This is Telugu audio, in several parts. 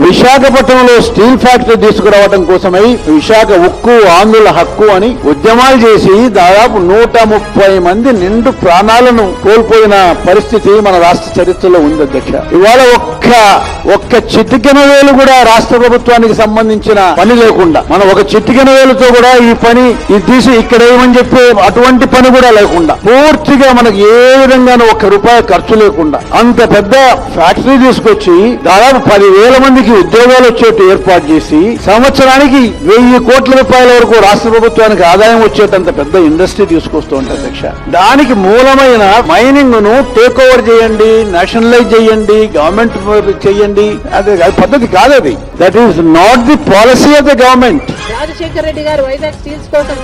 విశాఖపట్నంలో స్టీల్ ఫ్యాక్టరీ తీసుకురావడం కోసమై విశాఖ ఉక్కు ఆంధ్రుల హక్కు అని ఉద్యమాలు చేసి దాదాపు 130 మంది నిండు ప్రాణాలను కోల్పోయిన పరిస్థితి మన రాష్ట్ర చరిత్రలో ఉంది అధ్యక్ష. ఇవాళ ఒక్క చిటికెన వేలు కూడా రాష్ట్ర ప్రభుత్వానికి సంబంధించిన పని లేకుండా, మనం ఒక చిటికెన వేలుతో కూడా ఈ పని ఇది తీసి ఇక్కడ ఏమని చెప్పి అటువంటి పని కూడా లేకుండా పూర్తిగా మనకి ఏ విధంగానూ ₹1 ఖర్చు లేకుండా అంత పెద్ద ఫ్యాక్టరీ తీసుకొచ్చి దాదాపు 10,000 మందికి ఉద్యోగాలు వచ్చేట్టు ఏర్పాటు చేసి సంవత్సరానికి ₹1,000 కోట్ల వరకు రాష్ట్ర ప్రభుత్వానికి ఆదాయం వచ్చేటంత పెద్ద ఇండస్ట్రీ తీసుకొస్తుంది అధ్యక్ష. దానికి మూలమైన మైనింగ్ ను టేక్ ఓవర్ చేయండి, నేషనలైజ్ చేయండి, గవర్నమెంట్ చేయండి, అదే పద్ధతి కాదు. అది that is not the policy of the government. Rajasekhara Reddy గారు వైజాగ్ స్టీల్స్ కోసం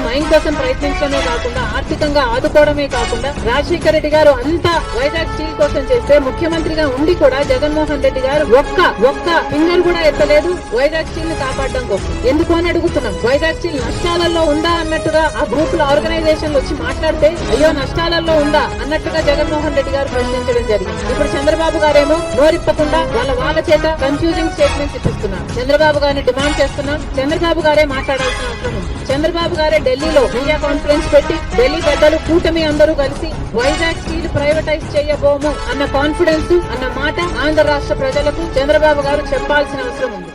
మైన్ కోసం ప్రయత్నించడమే కాకుండా ఆర్థికంగా ఆదుకోవడమే కాకుండా రాజశేఖర రెడ్డి గారు అంతా వైజాగ్ స్టీల్ కోసం చేస్తే ముఖ్యమంత్రిగా ఉండి కూడా జగన్మోహన్ రెడ్డి గారు ఒక్క ఫింగర్ కూడా ఎత్తలేదు వైజాగ్ స్టీల్ ని కాపాడడం కోసం. ఎందుకు అని అడుగుతున్నాం. వైజాగ్ స్టీల్ నష్టాలలో ఉందా అన్నట్టుగా ఆ గ్రూప్ లో ఆర్గనైజేషన్ వచ్చి మాట్లాడితే అయ్యో నష్టాలలో ఉందా అన్నట్టుగా జగన్మోహన్ రెడ్డి గారు ప్రశ్నించడం జరిగింది. ఇప్పుడు చంద్రబాబు గారేమో నోరిప్పకుండా వాళ్ళ చేత కన్ఫ్యూజింగ్ స్టేట్మెంట్స్ ఇప్పిస్తున్నారు. చంద్రబాబు గారిని డిమాండ్ చేస్తున్నాం. చంద్రబాబు గారే మాట్లాడాల్సిన అవసరం ఉంది. చంద్రబాబు గారే ఢిల్లీలో మీడియా కాన్ఫరెన్స్ పెట్టి ఢిల్లీ పెద్దలు కూటమి అందరూ కలిసి వైజాగ్ స్టీల్ ప్రైవేటైజ్ చేయబోము అన్న కాన్ఫిడెన్స్ అన్న మాట ఆంధ్ర రాష్ట్ర ప్రజలకు చంద్రబాబు గారు చెప్పాల్సిన అవసరం ఉంది.